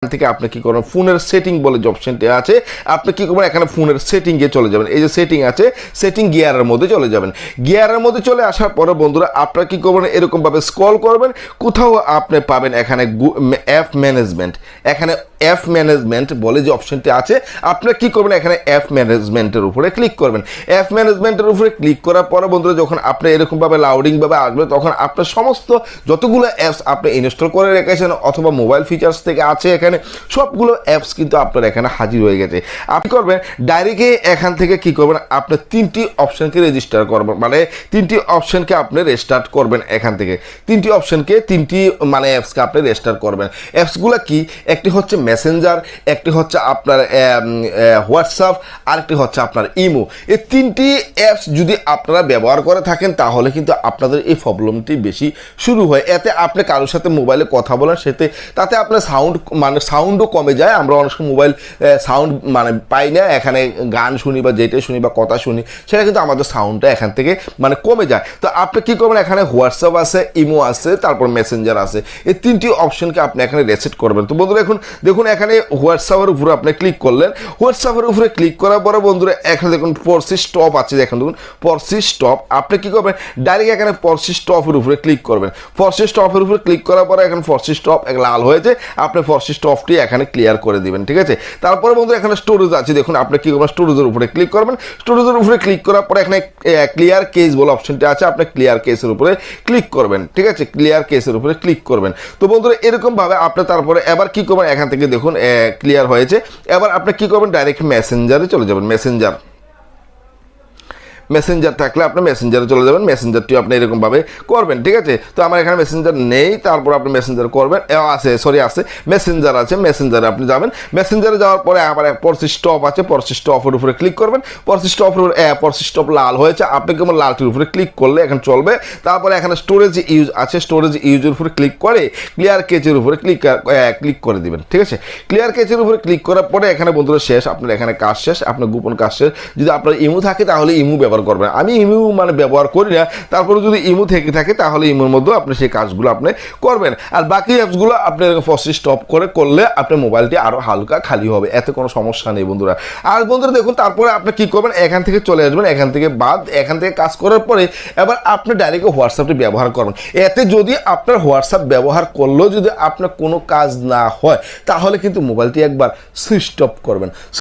থেকে আপনি কি করবেন ফোনের সেটিং বলে যে অপশনটি আছে আপনি কি করবেন এখানে ফোনের সেটিংয়ে চলে যাবেন। এই যে সেটিং আছে সেটিং গিয়ারের মধ্যে চলে যাবেন। গিয়ারের মধ্যে চলে আসার পরে বন্ধুরা আপনারা কি করবেন এরকমভাবে স্ক্রল করবেন, কোথাও আপনি পাবেন এখানে অ্যাপ ম্যানেজমেন্ট। এখানে অ্যাপ ম্যানেজমেন্ট বলে যে অপশনটি আছে আপনারা কি করবেন এখানে অ্যাপ ম্যানেজমেন্টের উপরে ক্লিক করবেন। অ্যাপ ম্যানেজমেন্টের উপরে ক্লিক করার পরে বন্ধুরা যখন আপনি এরকমভাবে লাউডিংভাবে আসবে তখন আপনার সমস্ত যতগুলো অ্যাপস আপনি ইনস্টল করে রেখেছেন অথবা মোবাইল ফিচার্স থেকে আছে এখানে সবগুলো অ্যাপস কিন্তু আপনার এখানে হাজির হয়ে গেছে। আপনি করবেন ডাইরেক্টলি এখান থেকে কি করবেন আপনার তিনটি অপশনকে রেজিস্টার করবেন, মানে তিনটি অপশনকে আপনি রেস্টার্ট করবেন। এখান থেকে তিনটি অপশনকে তিনটি মানে অ্যাপসকে আপনি রেস্টার্ট করবেন। অ্যাপসগুলো কি, একটি হচ্ছে মেসেঞ্জার, একটি হচ্ছে আপনার হোয়াটসঅ্যাপ, আরেকটি হচ্ছে আপনার ইমো। এই তিনটি অ্যাপস যদি আপনারা ব্যবহার করে থাকেন তাহলে কিন্তু আপনাদের এই প্রবলেমটি বেশি শুরু হয়। এতে আপনি কারোর সাথে মোবাইলে কথা বলেন তাতে আপনার সাউন্ডও কমে যায়। আমরা অনেক সময় মোবাইল সাউন্ড পাই না, এখানে গান শুনি বা যেটাই শুনি বা কথা শুনি সেটা কিন্তু আমাদের সাউন্ডটা এখান থেকে কমে যায়। তো আপনি কি করবেন এখানে হোয়াটসঅ্যাপ আছে, ইমো আছে, তারপর মেসেঞ্জার আছে, এই তিনটি অপশনকে আপনি এখানে রিসেট করবেন। তো বন্ধুরা দেখুন এখানে হোয়াটসঅ্যাপের উপরে আপনি ক্লিক করলেন। হোয়াটসঅ্যাপের উপরে ক্লিক করার পরে বন্ধুরা এখানে দেখুন পরসি স্টপ আছে, দেখুন পরসি স্টপ। আপনি কি করবেন ডাইরেক্ট এখানে পরসি স্টপের উপরে ক্লিক করবেন। পরসি স্টপের উপরে ক্লিক করার পরে এখন পরসি স্টপ লাল হয়েছে, আপনি পরসি স্টপটি এখানে ক্লিয়ার করে দিবেন, ঠিক আছে। তারপরে বন্ধু এখানে স্টোরেজ আছে, দেখুন আপনি কি করবেন স্টোরেজের উপরে ক্লিক করবেন। স্টোরেজের উপরে ক্লিক করার পরে এখানে ক্লিয়ার কেস বলে অপশনটি আছে, আপনি ক্লিয়ার কেসের উপরে ক্লিক করবেন, ঠিক আছে। ক্লিয়ার কেসের উপরে ক্লিক করবেন। তো বন্ধুরা এরকমভাবে আপনি তারপরে এবার কি করবেন এখান থেকে দেখুন ক্লিয়ার হয়েছে। এবার আপনি কি করবেন ডাইরেক্ট মেসেঞ্জারে চলে যাবেন। মেসেঞ্জার থাকলে আপনি মেসেঞ্জারে চলে যাবেন, মেসেঞ্জারটিও আপনি এরকমভাবে করবেন, ঠিক আছে। তো আমার এখানে মেসেঞ্জার নেই, তারপর আপনি মেসেঞ্জার করবেন, আছে মেসেঞ্জার আছে, মেসেঞ্জারে আপনি যাবেন। মেসেঞ্জারে যাওয়ার পরে আবার পরসি স্টপ আছে, পরসি স্টপের উপরে ক্লিক করবেন। পরসি স্টপ লাল হয়েছে, আপনি কেমন লালটির উপরে ক্লিক করলে এখন চলবে। তারপরে এখানে স্টোরেজ ইউজ আছে, স্টোরেজ ইউজের উপরে ক্লিক করে ক্লিয়ার কেচের উপরে ক্লিক করে দিবেন, ঠিক আছে। ক্লিয়ার কেচের উপরে ক্লিক করার পরে এখানে বন্ধুরা শেষ, আপনার এখানে কাজ শেষ, আপনার গোপন কাজ শেষ। যদি আপনার ইমো থাকে তাহলে ইমো ব্যবহার করবেন। আমি ইমো ব্যবহার করি না, তারপরে যদি ইমো থেকে থাকে তাহলে ইমোর মধ্যে আপনি সেই কাজগুলো আপনি করবেন। আর বাকি অ্যাপসগুলো আপনি পরসি স্টপ করলে আপনার মোবাইলটি আরো হালকা খালি হবে, এতে কোনো সমস্যা নেই বন্ধুরা। আর বন্ধুরা দেখুন তারপরে আপনি কি করবেন এখান থেকে চলে আসবেন, এখান থেকে কাজ করার পরে এবার আপনি ডাইরেক্ট হোয়াটসঅ্যাপটি ব্যবহার করবেন। এতে যদি আপনার হোয়াটসঅ্যাপ ব্যবহার করলেও যদি আপনার কোনো কাজ না হয় তাহলে কিন্তু মোবাইলটি একবার সুইচ অফ করবেন।